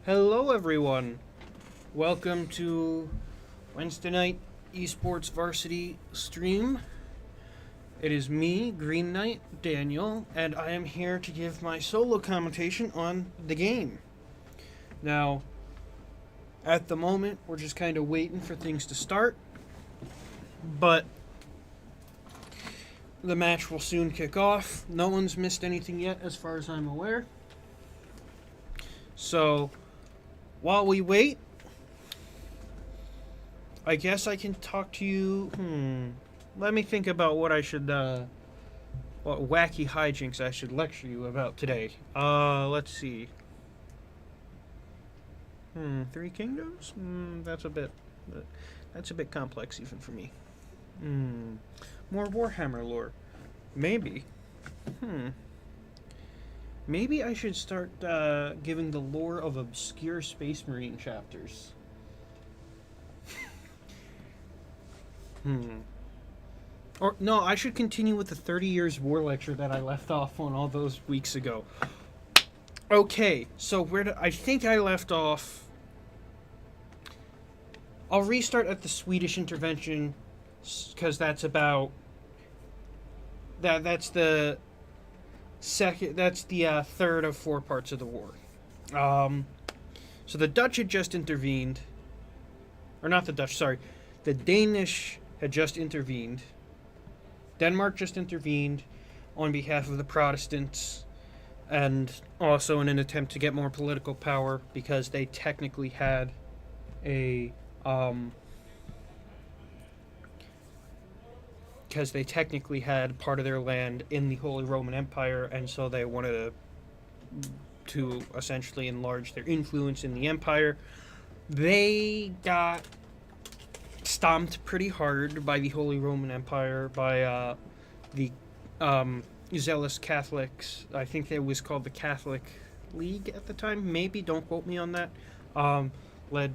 Hello, everyone. Welcome to Wednesday night Esports Varsity stream. It is me, Green Knight Daniel, and I am here to give my solo commentation on the game. Now, at the moment, we're just kind of waiting for things to start, but the match will soon kick off. No one's missed anything yet, as far as I'm aware. So, while we wait, I guess I can talk to you. Let me think about what I should, what wacky hijinks I should lecture you about today. Let's see. Three Kingdoms? That's a bit complex even for me. More Warhammer lore. Maybe. Maybe I should start giving the lore of obscure Space Marine chapters. Or, no, I should continue with the 30 Years War lecture that I left off on all those weeks ago. Okay, so I think I left off... I'll restart at the Swedish intervention, because that's about... That's the... That's the third of four parts of the war. So the Dutch had just intervened. Or not the Dutch, sorry. The Danish had just intervened. Denmark just intervened on behalf of the Protestants, and also in an attempt to get more political power because they technically had a part of their land in the Holy Roman Empire, and so they wanted to essentially enlarge their influence in the empire. They got stomped pretty hard by the Holy Roman Empire, by the zealous Catholics. I think it was called the Catholic League at the time. Maybe, don't quote me on that. Led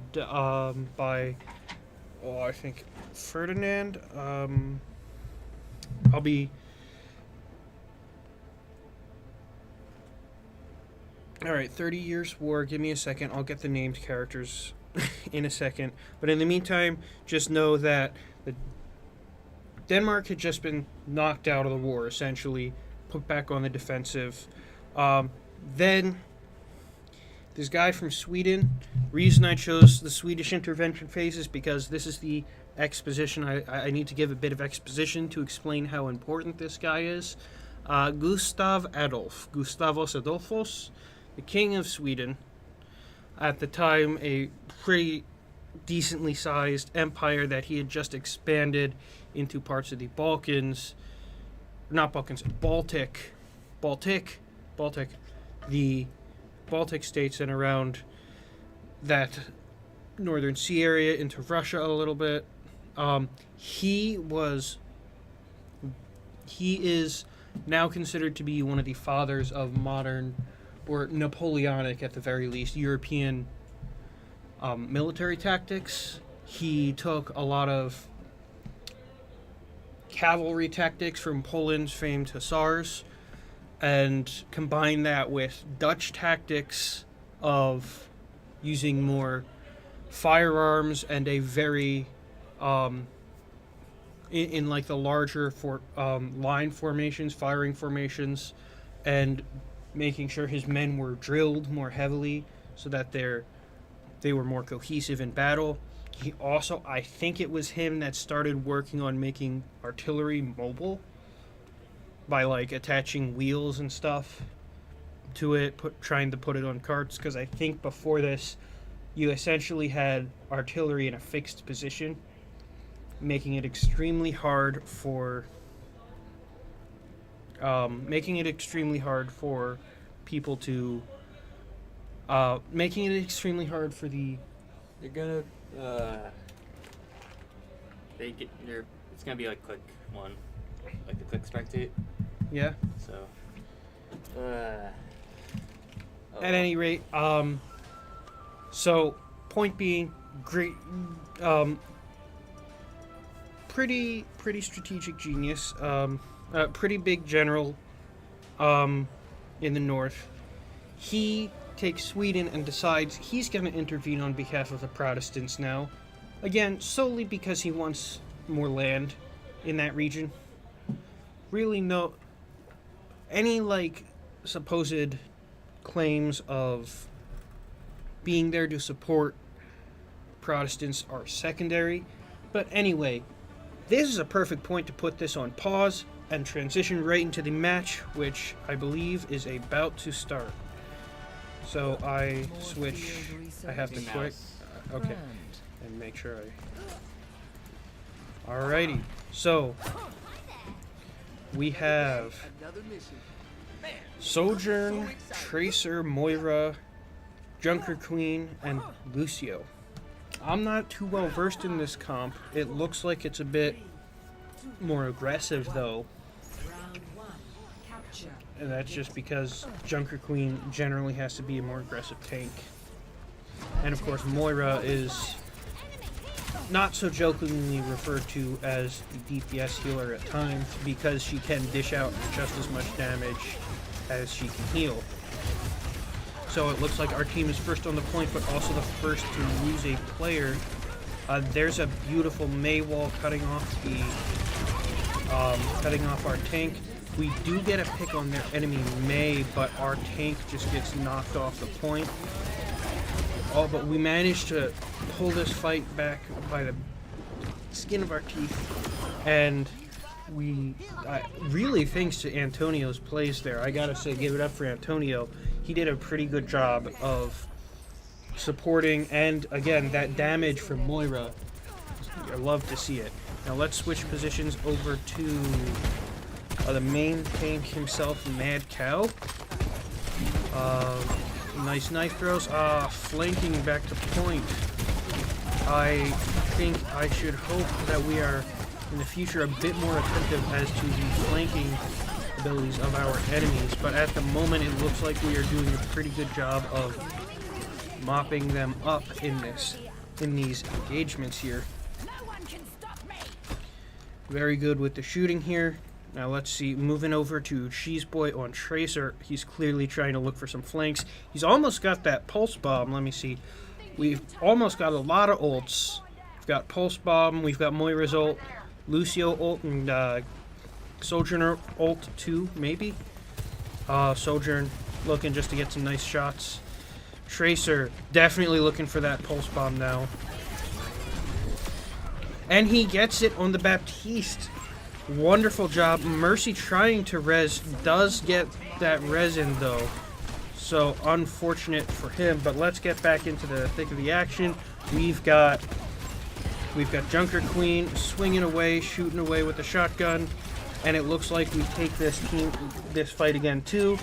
by, I think Ferdinand. I'll be... Alright, 30 Years War. Give me a second. I'll get the named characters in a second. But in the meantime, just know that Denmark had just been knocked out of the war, essentially, put back on the defensive. Then, this guy from Sweden, reason I chose the Swedish intervention phase is because this is the exposition. I need to give a bit of exposition to explain how important this guy is. Gustavus Adolphus, the King of Sweden, at the time a pretty decently sized empire that he had just expanded into parts of the Balkans, not Balkans, Baltic, the Baltic states and around that northern sea area into Russia a little bit. He is now considered to be one of the fathers of modern, or Napoleonic at the very least, European military tactics. He took a lot of cavalry tactics from Poland's famed hussars and combined that with Dutch tactics of using more firearms and a very in like the larger line formations, firing formations, and making sure his men were drilled more heavily so that they were more cohesive in battle. He also, I think it was him that started working on making artillery mobile by like attaching wheels and stuff to it, trying to put it on carts, because I think before this you essentially had artillery in a fixed position, making it extremely hard for people to making it extremely hard for the You're gonna it's gonna be like click one, like the click spectate. yeah. So At any rate, so point being, great, pretty strategic genius, pretty big general, in the north. He takes Sweden and decides he's going to intervene on behalf of the Protestants now. Again, solely because he wants more land in that region. Really no... Any, like, supposed claims of being there to support Protestants are secondary. But anyway, this is a perfect point to put this on pause and transition right into the match, which I believe is about to start. So I switch. I have to quick. Okay, and make sure I. Alrighty. So we have Sojourn, Tracer, Moira, Junker Queen, and Lucio. I'm not too well versed in this comp. It looks like it's a bit more aggressive though. And that's just because Junker Queen generally has to be a more aggressive tank. And of course Moira is not so jokingly referred to as the DPS healer at times because she can dish out just as much damage as she can heal. So it looks like our team is first on the point, but also the first to lose a player. There's a beautiful Mei wall cutting off our tank. We do get a pick on their enemy Mei, but our tank just gets knocked off the point. Oh, but we managed to pull this fight back by the skin of our teeth, and we really thanks to Antonio's plays there. I gotta say, give it up for Antonio. He did a pretty good job of supporting, and again, that damage from Moira, I love to see it. Now let's switch positions over to the main tank himself, Mad Cow. Nice knife throws. Flanking back to point. I think I should hope that we are in the future a bit more attentive as to the flanking abilities of our enemies, but at the moment it looks like we are doing a pretty good job of mopping them up in these engagements here. Very good with the shooting here. Now let's see, moving over to Cheese Boy on Tracer. He's clearly trying to look for some flanks. He's almost got that pulse bomb. Let me see. We've almost got a lot of ults. We've got pulse bomb, we've got Moira's ult, Lucio ult, and Sojourner ult too, maybe. Sojourn looking just to get some nice shots. Tracer definitely looking for that pulse bomb now. And he gets it on the Baptiste. Wonderful job. Mercy trying to res, does get that res in though. So unfortunate for him, but let's get back into the thick of the action. We've got Junker Queen swinging away, shooting away with the shotgun. And it looks like we take this fight again too.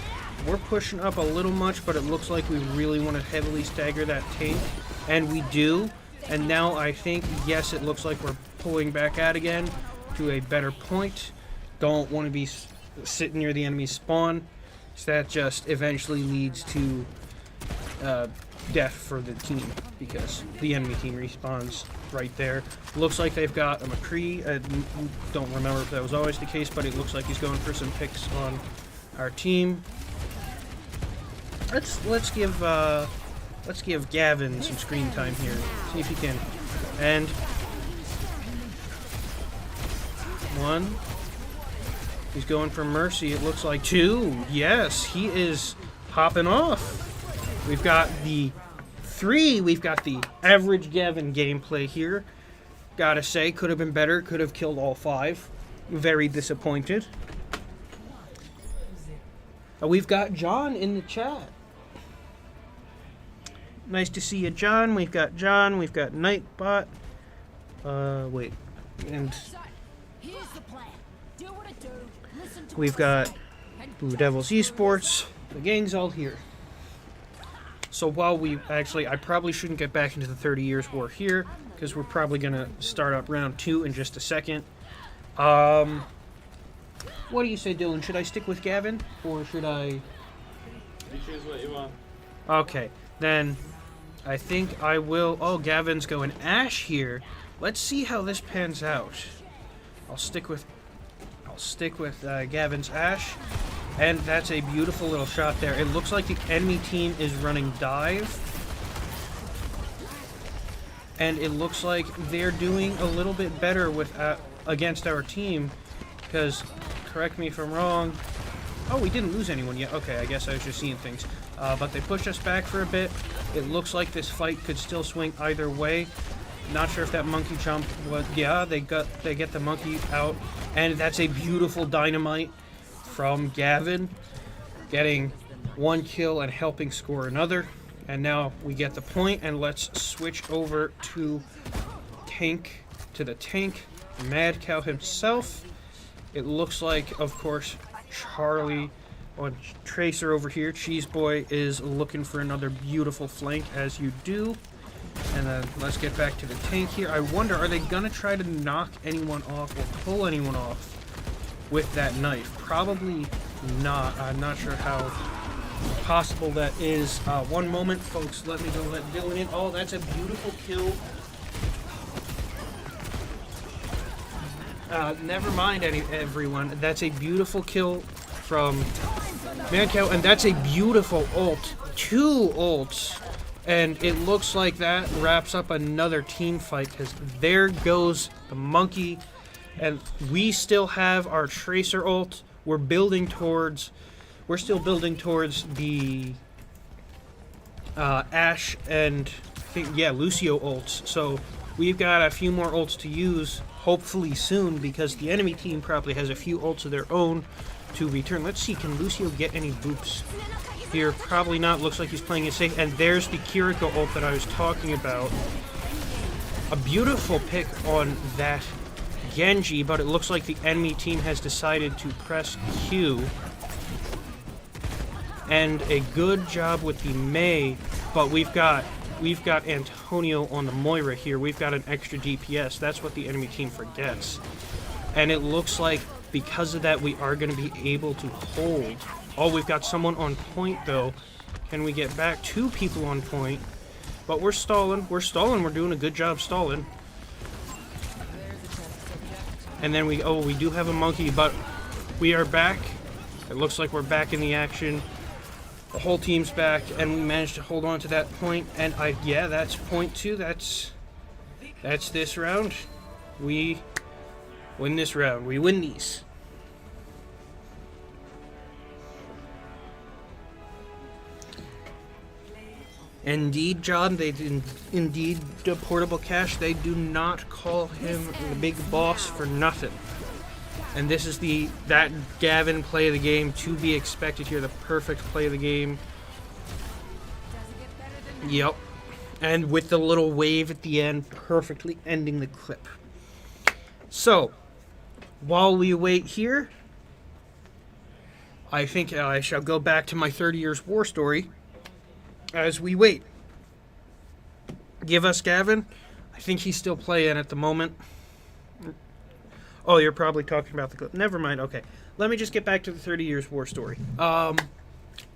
We're pushing up a little much, but it looks like we really want to heavily stagger that tank. And we do. And now I think, yes, it looks like we're pulling back out again to a better point. Don't want to be sitting near the enemy spawn. So that just eventually leads to death for the team because the enemy team respawns right there. Looks like they've got a McCree. I don't remember if that was always the case, but it looks like he's going for some picks on our team. Let's give Gavin some screen time here. See if he can. And one. He's going for Mercy. It looks like two. Yes, he is popping off. We've got the three. We've got the average Gavin gameplay here. Gotta say, could have been better. Could have killed all five. Very disappointed. We've got John in the chat. Nice to see you, John. We've got John. We've got Nightbot. Wait. And we've got Blue Devils Esports. The gang's all here. So while I probably shouldn't get back into the 30 Years War here, because we're probably going to start up round 2 in just a second. What do you say, Dylan? Should I stick with Gavin, or should I... You choose what you want. Okay, then I think I will... Oh, Gavin's going Ashe here. Let's see how this pans out. I'll stick with Gavin's Ashe. And that's a beautiful little shot there. It looks like the enemy team is running dive. And it looks like they're doing a little bit better with against our team. Because, correct me if I'm wrong... Oh, we didn't lose anyone yet. Okay, I guess I was just seeing things. But they pushed us back for a bit. It looks like this fight could still swing either way. Not sure if that monkey jump was... Yeah, they get the monkey out. And that's a beautiful dynamite from Gavin. Getting one kill and helping score another. And now we get the point, and let's switch over to the tank, Mad Cow himself. It looks like, of course, Charlie on Tracer over here. Cheese Boy is looking for another beautiful flank, as you do. And then let's get back to the tank here. I wonder, are they gonna try to knock anyone off or pull anyone off with that knife? Probably not. I'm not sure how possible that is. One moment, folks. Let me go let Dylan in. Oh, that's a beautiful kill. Never mind, everyone. That's a beautiful kill from Mancow, and that's a beautiful ult. 2 ults. And it looks like that wraps up another team fight, because there goes the monkey. And we still have our Tracer ult. We're still building towards the Ashe and Lucio ults. So we've got a few more ults to use, hopefully soon, because the enemy team probably has a few ults of their own to return. Let's see, can Lucio get any boops here? Probably not. Looks like he's playing it safe. And there's the Kiriko ult that I was talking about. A beautiful pick on that Genji, but it looks like the enemy team has decided to press Q. And a good job with the Mei, but we've got Antonio on the Moira here. We've got an extra DPS. That's what the enemy team forgets. And it looks like because of that, we are going to be able to hold. Oh, we've got someone on point, though. Can we get back? 2 people on point. But we're stalling. We're doing a good job stalling. And then we do have a monkey, but we are back. It looks like we're back in the action. The whole team's back, and we managed to hold on to that point. And that's point 2. That's this round. We win this round. We win these. Indeed, John, indeed, the Portable Cash, they do not call him the big boss for nothing. And this is that Gavin play of the game to be expected here, the perfect play of the game. Yep. And with the little wave at the end, perfectly ending the clip. So, while we wait here, I think I shall go back to my 30 Years War story. As we wait. Give us Gavin. I think he's still playing at the moment. Oh, you're probably talking about the clip. Never mind. Okay. Let me just get back to the 30 Years War story.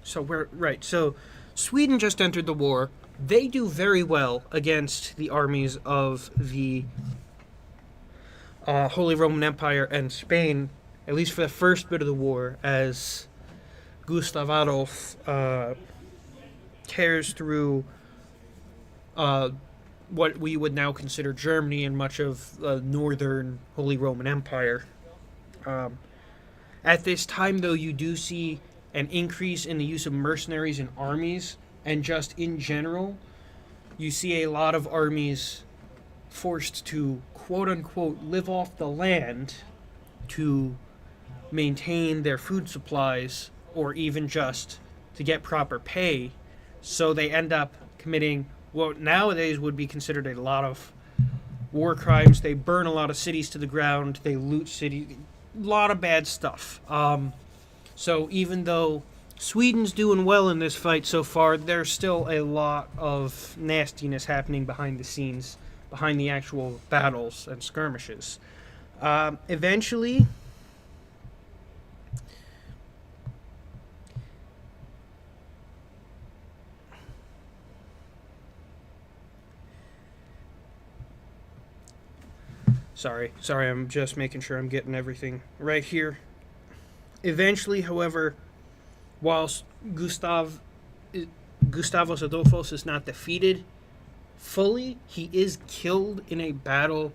So Sweden just entered the war. They do very well against the armies of the Holy Roman Empire and Spain, at least for the first bit of the war, as Gustav Adolf tears through what we would now consider Germany and much of the northern Holy Roman Empire. At this time, though, you do see an increase in the use of mercenaries in armies, and just in general, you see a lot of armies forced to, quote-unquote, live off the land to maintain their food supplies, or even just to get proper pay. So they end up committing what nowadays would be considered a lot of war crimes. They burn a lot of cities to the ground. They loot cities. A lot of bad stuff. So even though Sweden's doing well in this fight so far, there's still a lot of nastiness happening behind the scenes, behind the actual battles and skirmishes. Eventually... Sorry, I'm just making sure I'm getting everything right here. Eventually, however, whilst Gustavos Adolfos is not defeated fully, he is killed in a battle.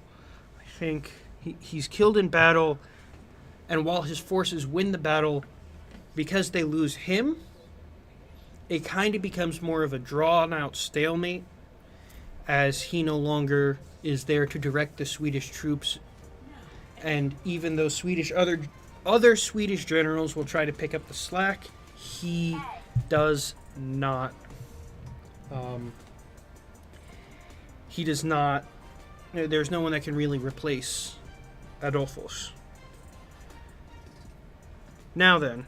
I think he's killed in battle, and while his forces win the battle, because they lose him, it kind of becomes more of a drawn-out stalemate, as he no longer is there to direct the Swedish troops. And even though other Swedish generals will try to pick up the slack, he does not. He does not. There's no one that can really replace Adolphos. Now then,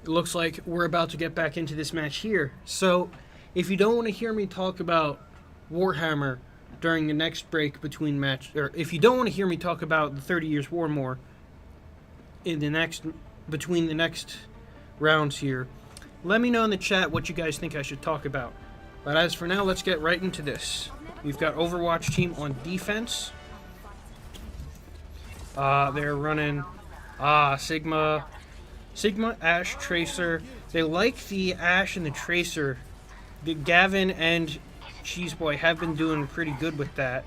it looks like we're about to get back into this match here. So, if you don't want to hear me talk about Warhammer during the next break between match, or if you don't want to hear me talk about the 30 Years War more between the next rounds here, let me know in the chat what you guys think I should talk about. But as for now, let's get right into this. We've got Overwatch team on defense. They're running Sigma, Ashe, Tracer. They like the Ashe and the Tracer. The Gavin and Cheeseboy have been doing pretty good with that.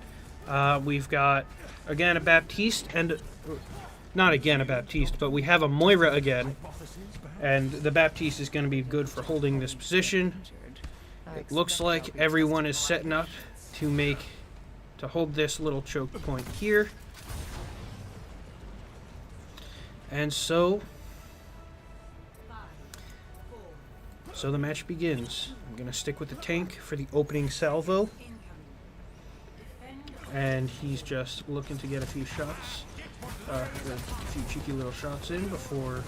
We've got, again, a Baptiste, and not again a Baptiste, but we have a Moira again. And the Baptiste is going to be good for holding this position. It looks like everyone is setting up to hold this little choke point here. And so the match begins. I'm going to stick with the tank for the opening salvo. And he's just looking to get a few shots, a few cheeky little shots in before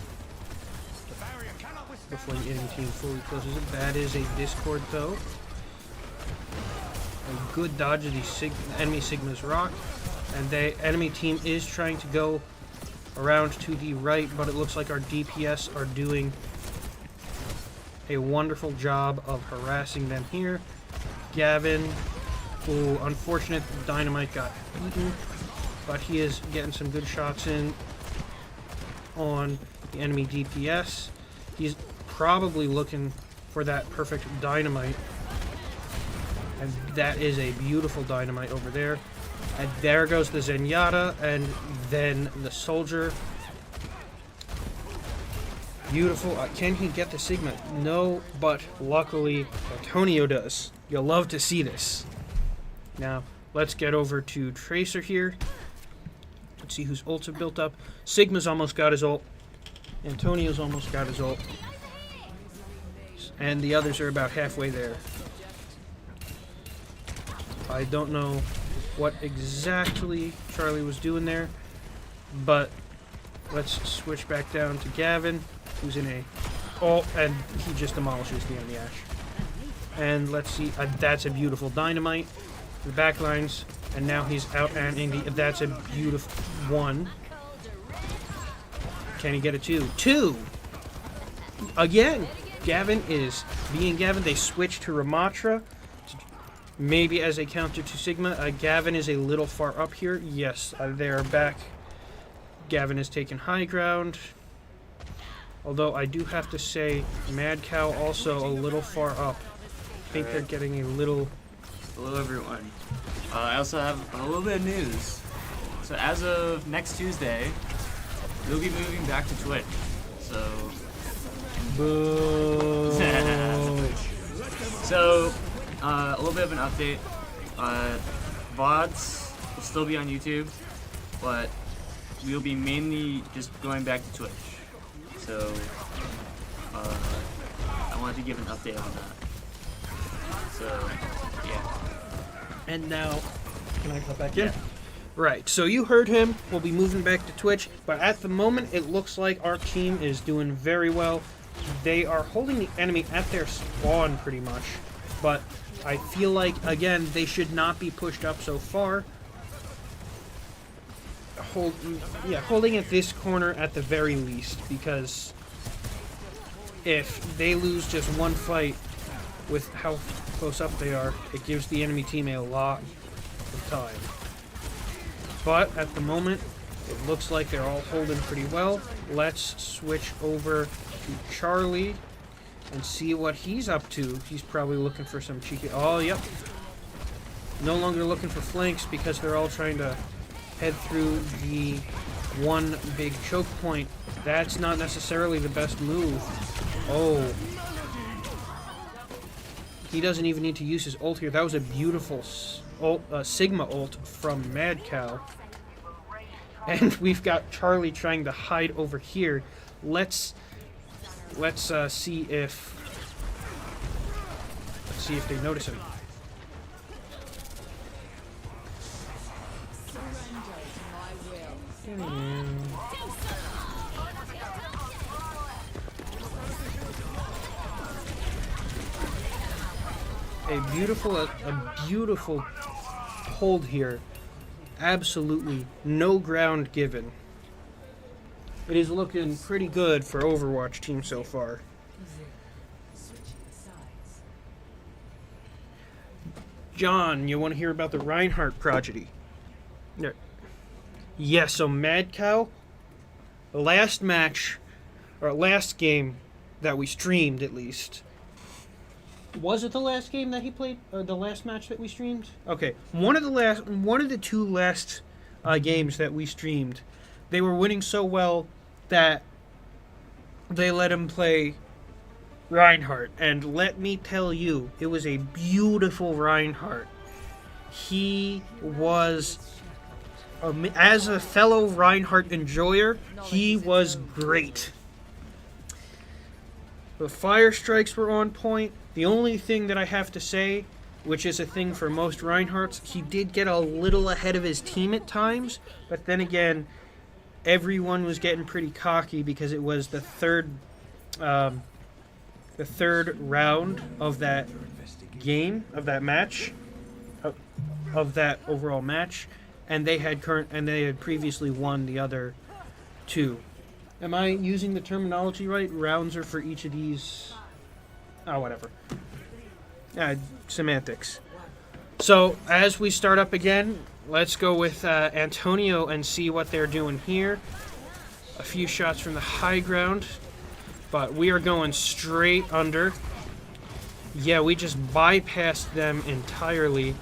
the enemy team fully closes it. That is a Discord, though. A good dodge of the enemy Sigma's Rock. And the enemy team is trying to go around to the right, but it looks like our DPS are doing a wonderful job of harassing them here. Gavin, ooh, unfortunate Dynamite got eaten, but he is getting some good shots in on the enemy DPS. He's probably looking for that perfect Dynamite, and that is a beautiful Dynamite over there. And there goes the Zenyatta, and then the Soldier. Beautiful. Can he get the Sigma? No, but luckily Antonio does. You'll love to see this. Now, let's get over to Tracer here. Let's see whose ults have built up. Sigma's almost got his ult. Antonio's almost got his ult. And the others are about halfway there. I don't know what exactly Charlie was doing there, but let's switch back down to Gavin, who's in a ult, and he just demolishes the enemy Ashe. And let's see, that's a beautiful Dynamite. The backlines, and now he's out and in the. That's a beautiful one. Can he get a two? Two! Again, Gavin is being Gavin. They switch to Ramatra, maybe as a counter to Sigma. Gavin is a little far up here. Yes, they're back. Gavin is taking high ground. Although I do have to say, Mad Cow also a little far up. I think they're getting a little... Hello everyone. I also have a little bit of news. So as of next Tuesday, we'll be moving back to Twitch. So... Boo. So, a little bit of an update. VODs will still be on YouTube, but we'll be mainly just going back to Twitch. So, I wanted to give an update on that. So, yeah. And now, can I come back in? Yeah. Right, so you heard him. We'll be moving back to Twitch, but at the moment, it looks like our team is doing very well. They are holding the enemy at their spawn pretty much, but I feel like, again, they should not be pushed up so far. Holding at this corner at the very least, because if they lose just one fight with how close up they are, it gives the enemy team a lot of time. But at the moment, it looks like they're all holding pretty well. Let's switch over to Charlie and see what he's up to. He's probably looking for some cheeky... Oh, yep. No longer looking for flanks because they're all trying to head through the one big choke point. That's not necessarily the best move. Oh. He doesn't even need to use his ult here. That was a beautiful Sigma ult from Mad Cow. And we've got Charlie trying to hide over here. Let's see if they notice him. A beautiful hold here. Absolutely no ground given. It is looking pretty good for Overwatch team so far. John, you want to hear about the Reinhardt prodigy? Yeah. Yeah, so Mad Cow, the last match, or last game that we streamed at least. Was it the last game that he played, or the last match that we streamed? Okay, one of the two last games that we streamed, they were winning so well that they let him play Reinhardt, and let me tell you, it was a beautiful Reinhardt. He was, as a fellow Reinhardt enjoyer, he was great. The fire strikes were on point. The only thing that I have to say, which is a thing for most Reinhardts, he did get a little ahead of his team at times, but then again, everyone was getting pretty cocky because it was the third round of that match, of that overall match, and they had previously won the other two. Am I using the terminology right? Rounds are for each of these. Oh, whatever. Semantics. So, as we start up again, let's go with Antonio and see what they're doing here. A few shots from the high ground, but we are going straight under. Yeah, we just bypassed them entirely.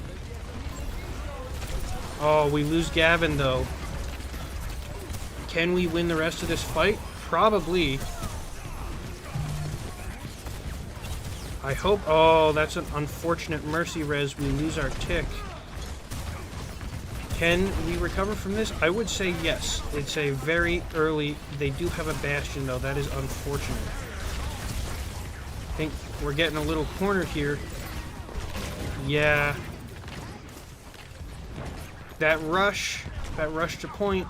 Oh, we lose Gavin, though. Can we win the rest of this fight? Probably. I hope... Oh, that's an unfortunate mercy res. We lose our tick. Can we recover from this? I would say yes. It's a very early... They do have a bastion, though. That is unfortunate. I think we're getting a little cornered here. Yeah. That rush to point.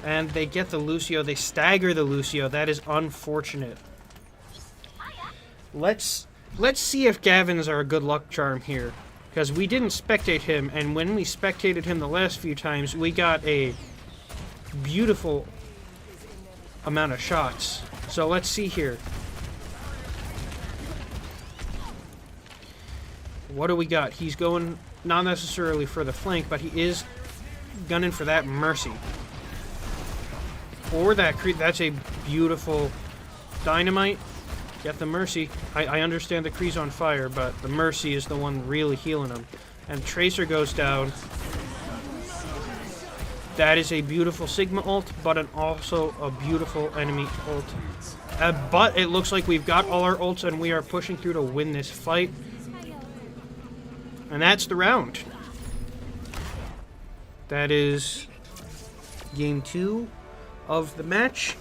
And they get the Lucio. They stagger the Lucio. That is unfortunate. Let's see if Gavin's are a good luck charm here. Because we didn't spectate him, and when we spectated him the last few times, we got a beautiful amount of shots. So let's see here. What do we got? He's going not necessarily for the flank, but he is gunning for that mercy. Or that creep. That's a beautiful dynamite. Get the mercy. I understand the Kree's on fire, but the mercy is the one really healing him. And Tracer goes down. That is a beautiful Sigma ult, but also a beautiful enemy ult. But it looks like we've got all our ults and we are pushing through to win this fight. And that's the round. That is game 2 of the match.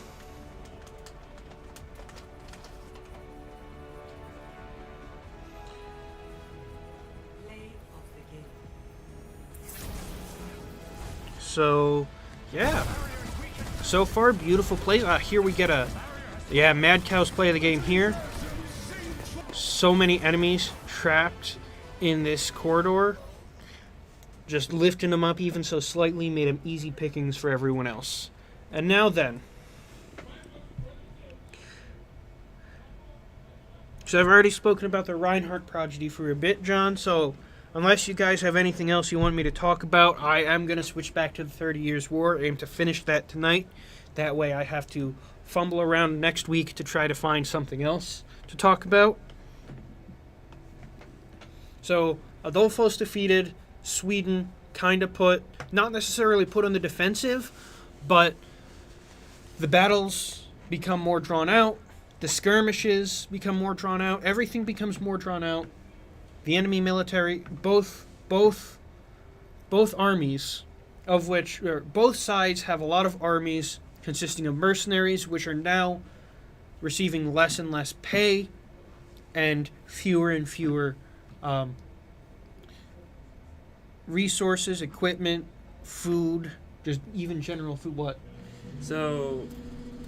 So, yeah. So far, beautiful plays. Here we get a... Yeah, Mad Cow's play of the game here. So many enemies trapped in this corridor. Just lifting them up even so slightly made them easy pickings for everyone else. And now then. So I've already spoken about the Reinhardt prodigy for a bit, John, so... Unless you guys have anything else you want me to talk about, I am going to switch back to the 30 Years' War. Aim to finish that tonight. That way I have to fumble around next week to try to find something else to talk about. So, Adolfo's defeated. Sweden kind of not necessarily put on the defensive, but the battles become more drawn out. The skirmishes become more drawn out. Everything becomes more drawn out. The enemy military, both armies, of which both sides have a lot of armies consisting of mercenaries, which are now receiving less and less pay and fewer resources, equipment, food, just even general food. What? So,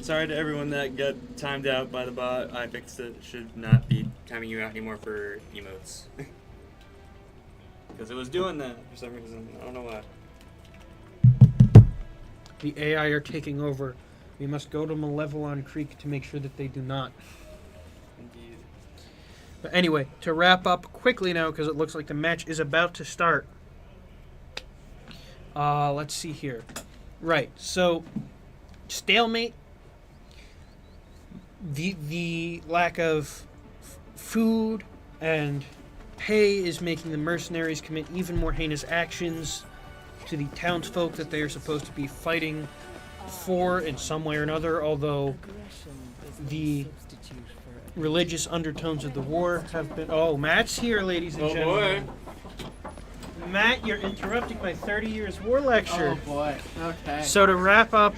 sorry to everyone that got timed out by the bot. I fixed it. Should not be timing you out anymore for emotes. Because it was doing that for some reason. I don't know why. The AI are taking over. We must go to Malevolon Creek to make sure that they do not. Indeed. But anyway, to wrap up quickly now, because it looks like the match is about to start. Let's see here. Right, so stalemate. The lack of food and pay is making the mercenaries commit even more heinous actions to the townsfolk that they are supposed to be fighting for in some way or another, although the religious undertones of the war have been... Oh, Matt's here, ladies and gentlemen. Boy. Matt, you're interrupting my 30 years war lecture. Oh boy. Okay. So to wrap up,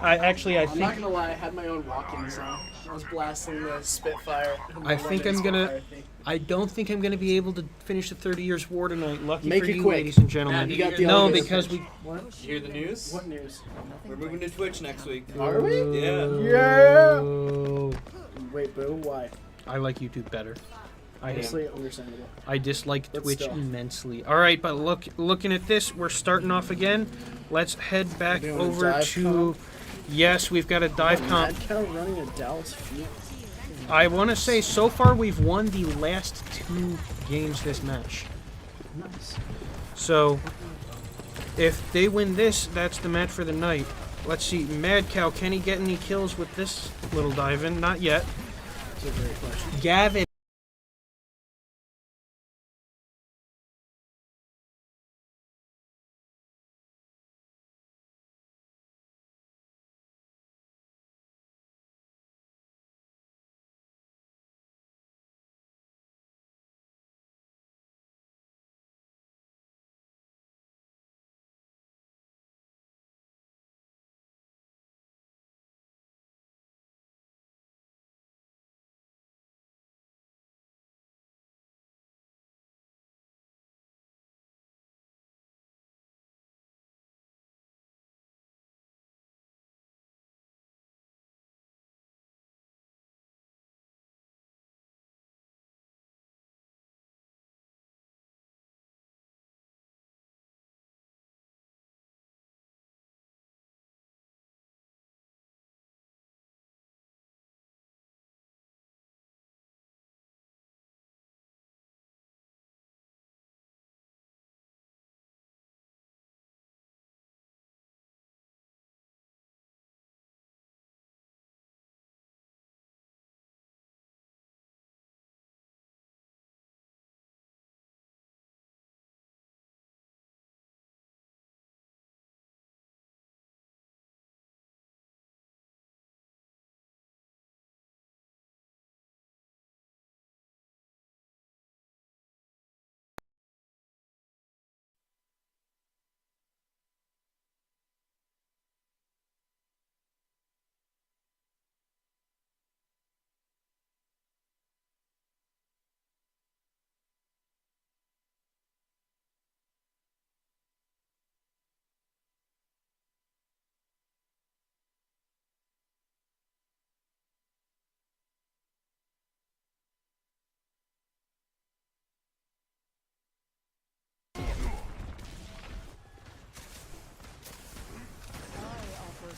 I I'm think... not gonna lie, I had my own walk-in song. I was blasting the Spitfire. I don't think I'm gonna be able to finish the 30 years war tonight. Lucky Make for it you, quick. ladies and gentlemen. Matt, you got the no, elevator because pitch. What? You hear the news? What news? We're moving to Twitch next week. Are we? Yeah. Wait, boo, why? I like YouTube better. Honestly, understandable. I dislike But Twitch still. immensely. All right, but looking at this, we're starting off again. Let's head back We're doing a over dive to... comp? Yes, we've got a dive comp. Mad Cow running a Dallas field. I want to say, so far, we've won the last 2 games this match. Nice. So, if they win this, that's the match for the night. Let's see, Mad Cow, can he get any kills with this little dive-in? Not yet. That's a great question. Gavin.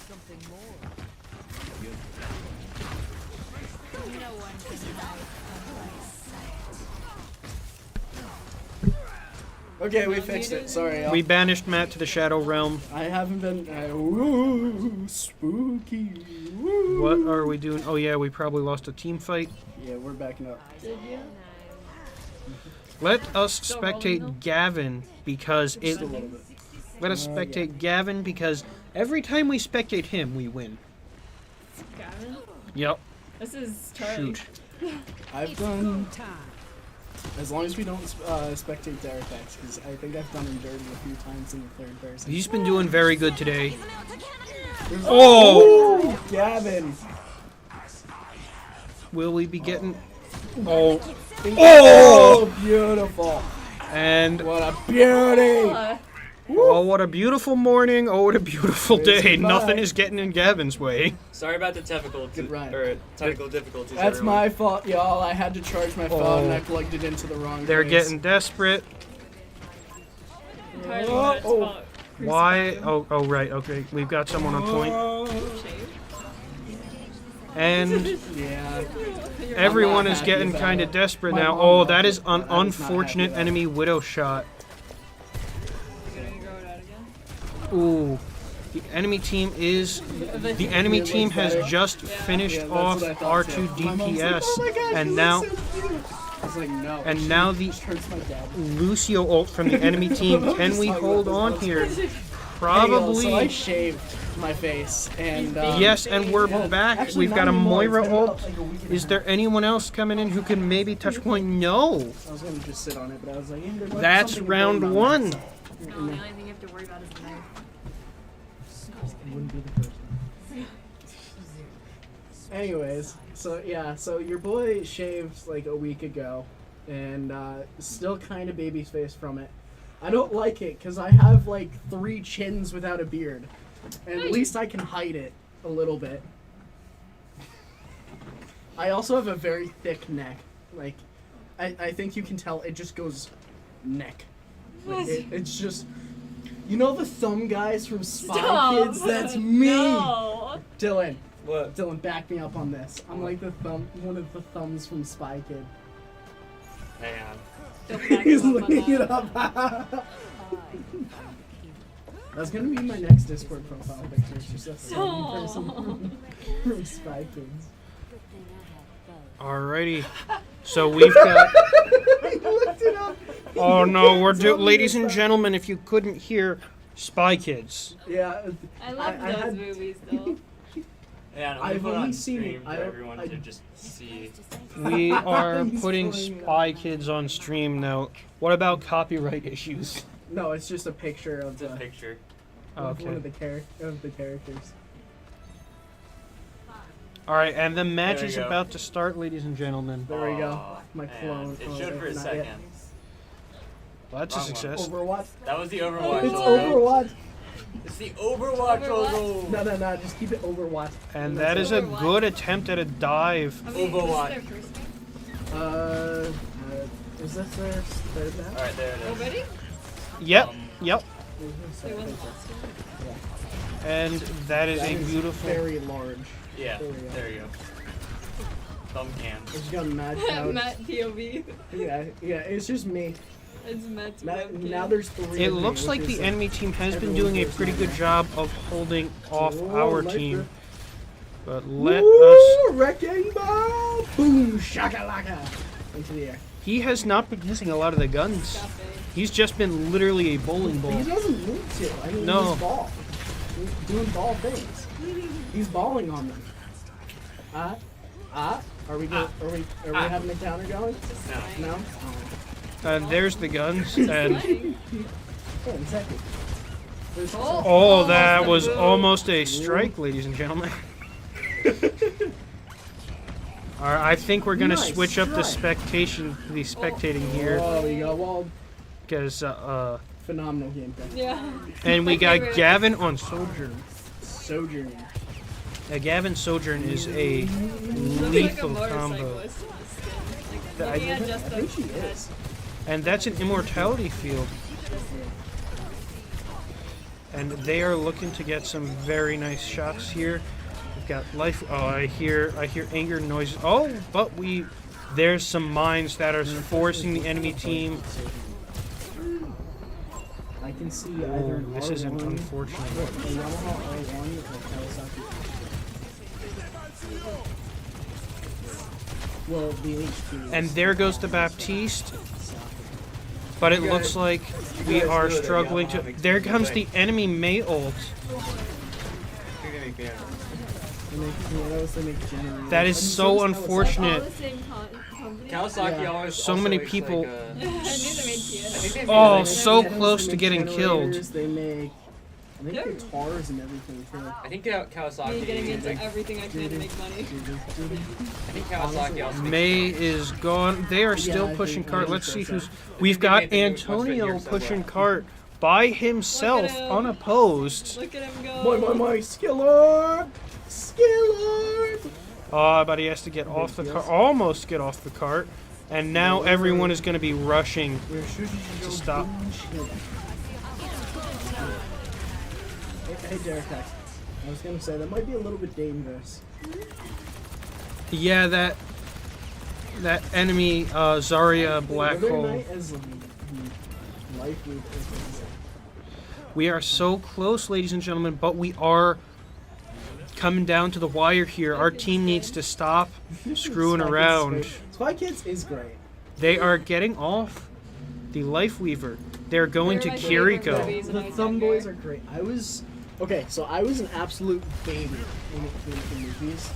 something more. No one can hide from my sight. Okay, we fixed it. Sorry, y'all. We banished Matt to the Shadow Realm. I haven't been. Ooh, spooky. Woo. What are we doing? Oh yeah, we probably lost a team fight. Yeah, we're backing up. Did you? Let us Still rolling, though? spectate Gavin because it. Just a little bit. Let us spectate Gavin because every time we spectate him, we win. Gavin? Yep. This is Charlie. Shoot. I've done. As long as we don't spectate Derek X, because I think I've done him dirty a few times in the third person. He's been doing very good today. Oh! Oh! Gavin! Will we be getting? Oh! Oh! Beautiful! And What a beauty! oh, what a beautiful morning! Oh, what a beautiful There's day! goodbye. Nothing is getting in Gavin's way. Sorry about the technical Good ride. technical difficulties. That's everyone. my fault, y'all. I had to charge my phone and I Oh. plugged it into the wrong They're place. getting desperate. Entirely Oh, Matt's oh. fault. Why? Oh, right. Okay, we've got someone on point, Shave. and Yeah. everyone not is happy getting about kind of it. desperate My now. mom Oh, loved that it, is but an I was not unfortunate happy about enemy widow shot. You're gonna grow it out again? Ooh, the enemy team is. The enemy It team looks has better. just Yeah. finished Yeah, that's off what I thought, too. R2 My mom's like, DPS, "Oh my God, and you now look so cute." I was like, no. and now the Just hurts my dad. Lucio ult from the enemy team. Can we hold on here? So I Probably. shaved my face and Yes, and we're back. actually We've not got a anymore. It's Moira been ult. about, like, a week and a Is half. there anyone else coming in who can maybe touch point? No. I was gonna just sit on it, but I was like, there might be That's something round going on one. outside. No, the only thing you have to worry about is the knife. Wouldn't be the first one. Anyways, so yeah, so your boy shaved like a week ago, and still kind of baby face from it. I don't like it because I have like 3 chins without a beard, and at least I can hide it a little bit. I also have a very thick neck. Like, I think you can tell it just goes neck. Like, it's just, you know the thumb guys from Spy Stop. Kids? That's me. No. Dylan, What? Dylan, back me up on this. I'm like one of the thumbs from Spy Kid. Hang on. Don't back He's him up on looking it that. up. That's gonna be my next Discord profile picture. It's just a thumb person from Spy Kids. Alrighty. So we've got. I looked it up. Oh no, ladies and gentlemen, if you couldn't hear, Spy Kids. Yeah. I love I those had- movies though. Yeah, no, I've put only on seen stream it. for I don't- everyone I- to just see. We are He's putting pulling Spy Kids on stream now. What about copyright issues? No, it's just a picture of The the picture. of one Okay. of the characters. Alright, and the match There we is go. about to start, ladies and gentlemen. There we go. Aw, My man. clone. It Oh, showed for a not second. yet. Well, that's a Wrong one. success. Overwatch. That was the Overwatch It's logo. Overwatch. It's the Overwatch logo. No. Just keep it Overwatch. And That's that is it. a good attempt at a dive. I mean, Overwatch. this is their first game. Is this their third match? Alright, there it is. Already? Yep, Um, yep. It wasn't last game. And that is That a is beautiful. very large. Yeah, There we go. there you go. Thumb cam. It's got mad couch. Matt POV. Yeah, it's just me. It's Matt's Now, webcam. now there's 3. It of me, looks which like is the enemy team has been everyone doing a versus pretty my good match. job of holding off Oh, our like team. the- But let us. Woo! Wrecking ball! Boom! Shakalaka! Into the air. He has not been missing a lot of the guns. Stop it. He's just been literally a bowling ball. He doesn't need to. I mean, No. he's ball. He's doing ball things. He's balling on them. Are we having a counter going? No. No. And there's the guns. And Oh, exactly. There's oh, that the was move. almost a strike, ladies and gentlemen. All right, I think we're gonna Nice switch up the strike. spectating here, Oh, we got walled. because Phenomenal gameplay. Yeah. and we My got favorite. Gavin on Sojourn. Sojourn. Gavin Sojourn is a Looks like a lethal combo, motorcyclist. Like, I looking at think- just I the think she head. is. and that's an immortality field. And they are looking to get some very nice shots here. We've got life. Oh, I hear anger noises. Oh, but there's some mines that are forcing the enemy team. I can see either an This isn't R1, unfortunate. a Yamaha R1 or Kawasaki. Well, the H2. And there goes the Baptiste. But it looks like we are struggling to. There comes the enemy May ult. They make pianos, they make generators. That is so All unfortunate. the same company. Kawasaki Yeah. always So also many makes, people- Like, I knew they made pianos. Oh, They make so pianos, close they to make getting killed. generators, They make, I think, Yeah. guitars and everything too. I think Kawasaki. Me getting into like, everything I can to make money. I think Kawasaki also makes May is gone. They are still Yeah, I pushing think- cart. I Let's see think so. who's. We've got They made the new ones Antonio with your pushing subway. cart by himself, him. unopposed. Look at him go. My, Skillord! Skillord! Oh, but he has to get off the cart. Almost get off the cart. And now everyone is going to be rushing to stop. Hey, Derek, I was gonna say that might be a little bit dangerous. Yeah, that enemy Zarya Black Another Hole. night as the life we We are so close, ladies and gentlemen, but we are coming down to the wire here. Our team needs to stop screwing around. Spy Kids is great. They are getting off the Life Weaver. They're going to They're my favorite Kiriko. movies. When The I was Thumb younger. Boys are great. I was an absolute baby when it came to movies,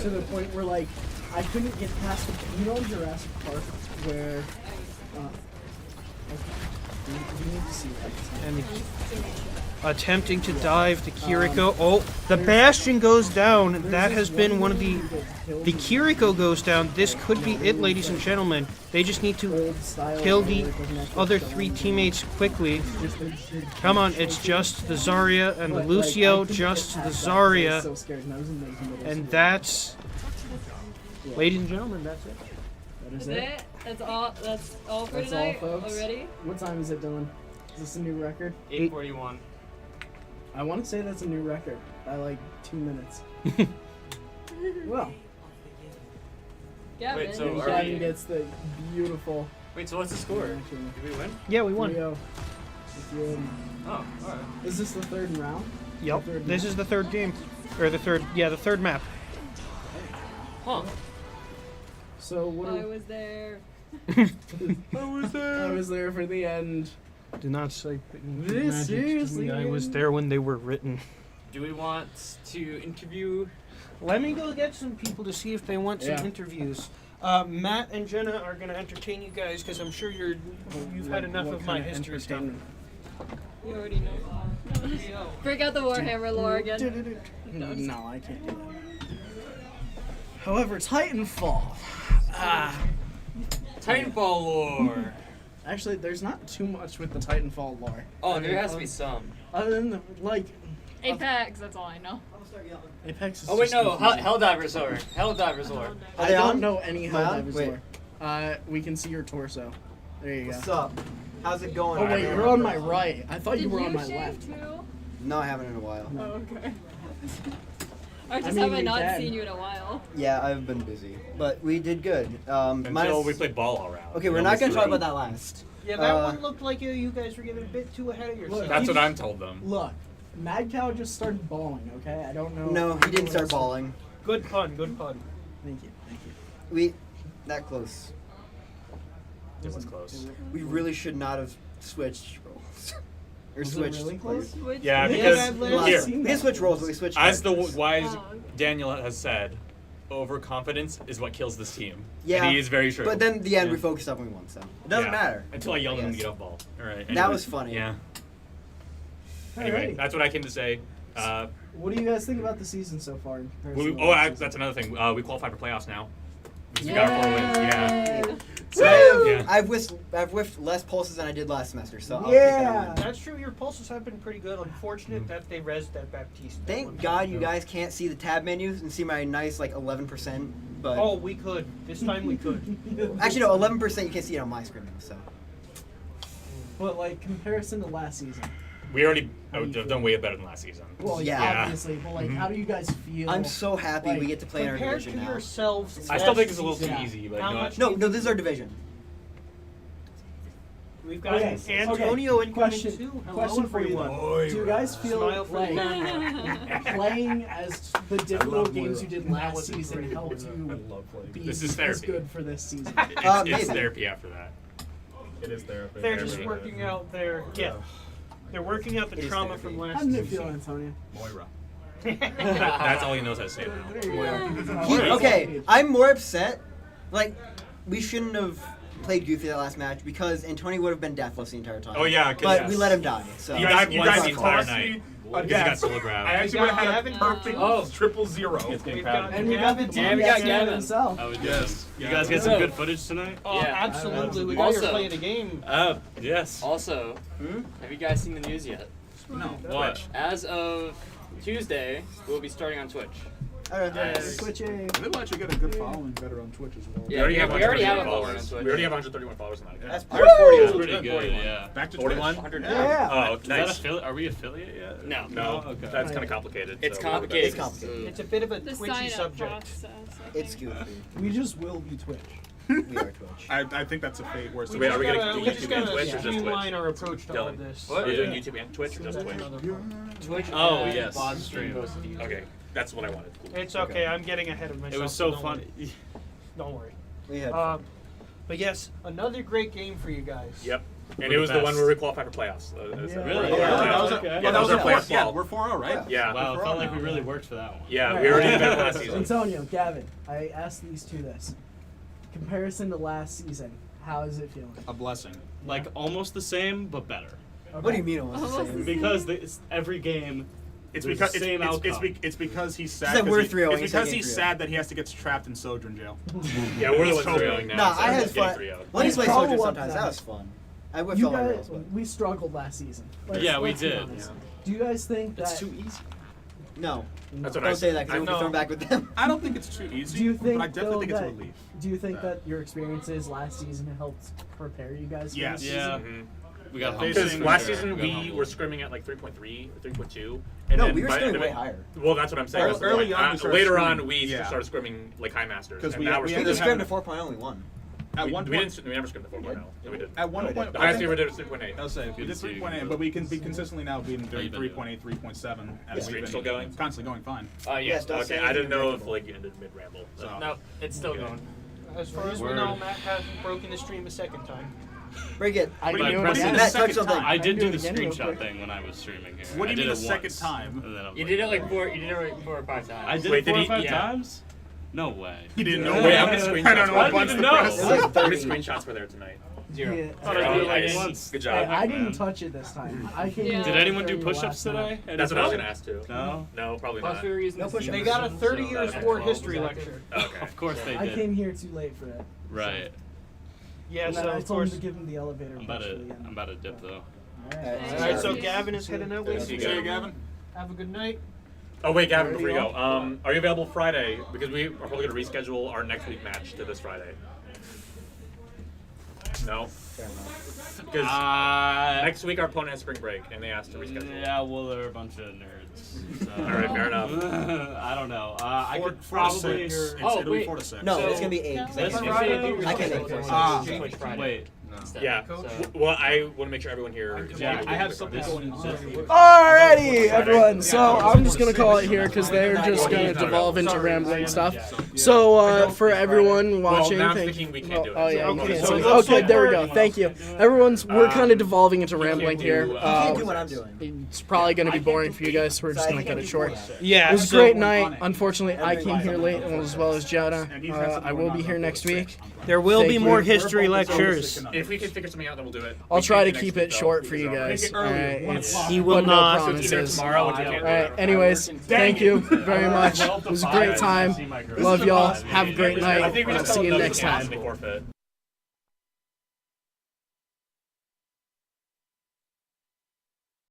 to the point where like I couldn't get past Jurassic Park where. You need to see that. And attempting to dive to Kiriko. Oh, the Bastion goes down. That has been one of the. The Kiriko goes down. This could be it, ladies and gentlemen. They just need to kill the other three teammates quickly. Come on, it's just the Zarya and the Lucio, just the Zarya. And that's. Ladies and gentlemen, that's it. That Is it? That's all. That's all for That's all, tonight. folks. Already? What time is it, Dylan? Is this a new record? 8:41. I want to say that's a new record by like 2 minutes. Well, Gavin. Wait, so and are Gavin we- gets the beautiful. Wait, so what's the score? Did we win? Yeah, we won. Rio. If you- Oh, alright. Is this the third round? Yep. The third This map? is the third game. Or the third, yeah, the third map. Huh. So what? I was there. I was there for the end. Do not say This magic to seriously me. I was there when they were written. Do we want to interview? Let me go get some people to see if they want some Yeah. interviews. Matt and Jenna are going to entertain you guys because I'm sure you've had enough What of my kind of history stuff. entertainment? You already know. Break out the Warhammer lore again. No, I can't do that. However, Titanfall. Titanfall lore. Actually, there's not too much with the Titanfall lore. Oh, there has to be some. Other than the, like Apex, that's all I know. Apex. Is Oh wait, just no, confusing. Helldivers lore. Helldivers lore. I they don't on? know any Am I on? Helldivers Wait. lore. We can see your torso. There you What's go. up? How's it going? Oh wait, you're on my right. I thought Did you were on my shave left. too? No, I haven't in a while. Oh, okay. Or just mean, have I we not can. seen you in a while? Yeah, I've been busy, but we did good. Until we played ball all around. Okay, we're We not almost gonna talk threw. about that last. Yeah, that Uh, one looked like you guys were getting a bit too ahead of yourself. That's what I'm told them. Look, Mad Cow just started bawling. Okay, I don't know. No, he didn't start balling. Good pun, good pun. Thank you, thank you. We that close. It was close. We really should not have switched roles. Or Was it switched really players. close? Which Yeah, one? because Well, here, we didn't switch roles, but we switched. as the characters. wise Oh, okay. Daniel has said, overconfidence is what kills this team. Yeah, and he is very true. But then in the end, Yeah. we focused up and we won, so it doesn't Yeah. matter. Until I yelled at him to Yes. get off ball. All right. That was funny. Yeah. Anyway, Alrighty. that's what I came to say. What do you guys think about the season so far? In comparison to Oh, last season? that's another thing. We qualified for playoffs now. We got our 4 wins. Yeah. So I Yeah. have, I've whiffed less pulses than I did last semester, so I'll take that Yeah. win. That's true. Your pulses have been pretty good. Unfortunate that they rezzed that Baptiste. that one Thank time. God you guys can't see the tab menus and see my nice like 11%. But Oh, we could. This time we could. actually no, 11% you can't see it on my screen though. So But like comparison to last season. We already How do you have feel? done way better than last season. Well, Yeah. yeah, obviously. But like, Mhm. how do you guys feel? I'm so happy Like, we get to play in our Compared division to now. yourselves, I still think last it's a little too season, easy, but how you know much what? No, no, this is our division. We've got Okay, Antonio incoming Question- too. Hello, question for you, everyone. Do you guys feel Smile for like the camera. playing as the difficult games you did last season helped you be This is as therapy. good for this season? It's Maybe. therapy after that. It is therapy. They're just working out their They're working out the It is trauma therapy. from How last did it season. feel, Antonio? Moira. That's all he knows how to say now. Okay, I'm more upset. Like, we shouldn't have played Goofy that last match because Antonio would have been deathless the entire time. Oh yeah, 'cause But we let him die. So You guys It's the our entire fault. night. A Because he got death. solo grab. I actually would have had Gavin a perfect triple zero. We've got And we got the Gavin. team we got Gavin Gavin. himself. How we doing? Yes. You guys get some good footage tonight? Oh, Yeah. absolutely. We got Also- your play of the game. Yes. Also, have you guys seen the news yet? No. What? As of Tuesday, we'll be starting on Twitch. Alright. Switching. They'll actually get a good following better on Twitch as well. Yeah, We already have we already have 131 a follower on followers. Twitch. We already have 131 followers on that. That's That's pretty That's good. pretty good, yeah. Back to 41? 100. Yeah. Oh, Nice. nice. Are we affiliate yet? No. No. Okay. That's kind of complicated. It's so complicated. It's complicated. It's a bit of a The twitchy sign up subject. process. I It's think. Goofy. We just will be Twitch. We are Twitch. I think that's a fate worse. Wait, are we gonna do we just YouTube and gotta Twitch or just streamline Twitch? our approach to all Dylan. of this. Are you doing Yeah. YouTube and Twitch or just That's Twitch? another part. Twitch. Oh, and yes. Boz stream both of you. Okay, that's what I wanted. Cool. It's okay. I'm getting ahead of myself. It was so don't fun. worry. Don't worry. We had But yes, another great game for you guys. Yep. And We're it was the the one best. where we qualified for playoffs. Really? Yeah, that was okay. a- Yeah, that was our playoff Yeah, fall. we're 4-0, right? Yeah. Wow, it We're felt on like now. we really worked for that one. Yeah, we already did that last season. Antonio, Gavin, I asked these two this. Comparison to last season, how is it feeling? A blessing. Like almost the same, but better. Okay. What do you mean almost the Almost same? Because every game, It's there's because the same outcome. it's because he's sad. said 'cause we're he- 3-0, It's he said because game he's 3-0. sad that he has to get trapped in Sojourn jail. Yeah, we're the He's ones totally- reeling now. Nah, so I we're had getting fun. 3-0. Let me play Follow Soldier up sometimes. then. That was fun. I would You feel like guys, rails, but we struggled last season. Yeah, we let's be did. honest. Do you guys think that? It's too easy. no. That's what Don't I say that because I we'll be know. thrown back with them. I don't think it's too easy. Do you think? But I definitely though, think it's a that- relief. Do you think that your experiences last season helped prepare you guys for Yes. this Yeah. season? We got Because Because Facing- last sure. season got we humbled. were scrimming at like 3.3 or 3.2. And No, then we were by the scrimming end of way it- higher. Well, that's what I'm saying. that's the Early point. on, we started later scrimming- on, we yeah. started scrimming like high masters. 'Cause And we- now we we're We ended just up scrimming. scrimmed to 4.0 only one. At one We point, didn't. We never scrimmed the 4.0. No, we did. at one point, The highest we ever did was 3.8. I'll say we Good did to see you. 3.8, but we can be consistently now being doing you've been 3.8, 3.7, and The we've streak's been still going? constantly going fine. Yeah. Yes, don't say Okay, I didn't know if anything like you ended mid ramble. So No, it's still Okay. going. As far as we Word. know, Matt hasn't broken the stream a second time. Break it. I What do you knew mean- it what do you again. mean Matt, the touch second something. time? I did do do it the again real screenshot quick. thing when I was streaming here. What do you I mean did the it second once, time? and then I was You like, did it like 4. You did it like 4 or 5 times. I did Wait, it 4 did or he- 5 yeah. times? No way. He didn't know. Wait, how many I screenshots? don't know I what buttons didn't to know. press. It was How many 30. screenshots were there tonight? 0. Yeah. Thought I did it like Nice. once. Good job. I didn't man. touch it this time. I came Yeah. here Did anyone do during the push-ups last night. today? That's what I was gonna ask too. No. No, probably Plus, not. we were using No the push-ups. Steam They got a system, 30 so year that sport was history active. lecture. Okay. Of course they I did. came here too late for it. Right. Yeah, And then so I of told him course. to give him the elevator. I'm about pitch to. for the end. I'm about to dip though. Alright. All right, so Gavin is heading out. Ladies See and you, See you, gentlemen. Gavin. Have a good night. Oh wait, Gavin, before you Already go, are you available Friday? Because we are probably going to reschedule our next week match to this Friday. No, Fair enough. because next week our opponent has spring break, and they asked to reschedule. Yeah, well, they're a bunch of nerds. So. All right, fair enough. I don't know. I could 4 to probably. 6. Oh, It'll be wait. 4 to 6. No, So- it's gonna be 8. 'cause I This can't Friday? make it. I can't make it. Twitch Friday. Wait. Instead. Yeah. So- Well, I want to make sure everyone here is. Yeah, able to I have do something this. going on. Alrighty, everyone. So I'm just gonna call it here because they're just gonna devolve into rambling stuff. So for everyone watching, now I'm thank thinking we can't do it. Oh yeah, you Okay, can't so see. let's Okay, say there we we're- go. Thank you. We're kind of devolving into rambling here. You can't do what I'm doing. It's probably gonna be boring for you guys, so we're just gonna cut it short. Yeah, It was a so great night. Unfortunately, I came here late, as well as Jonah. I will be here next week. there will Thank be you. more history lectures. If we can figure something out, then we'll do it. I'll We try can't to do keep next it week, though, short for because you I'll- guys. Alright, He will but no not. So it's either promises. tomorrow when you can't do Alright, it. anyways, thank you very much. It was a great time. Love y'all. Have a great I night. think we I'll just see you tell them next they can't, time. they forfeit.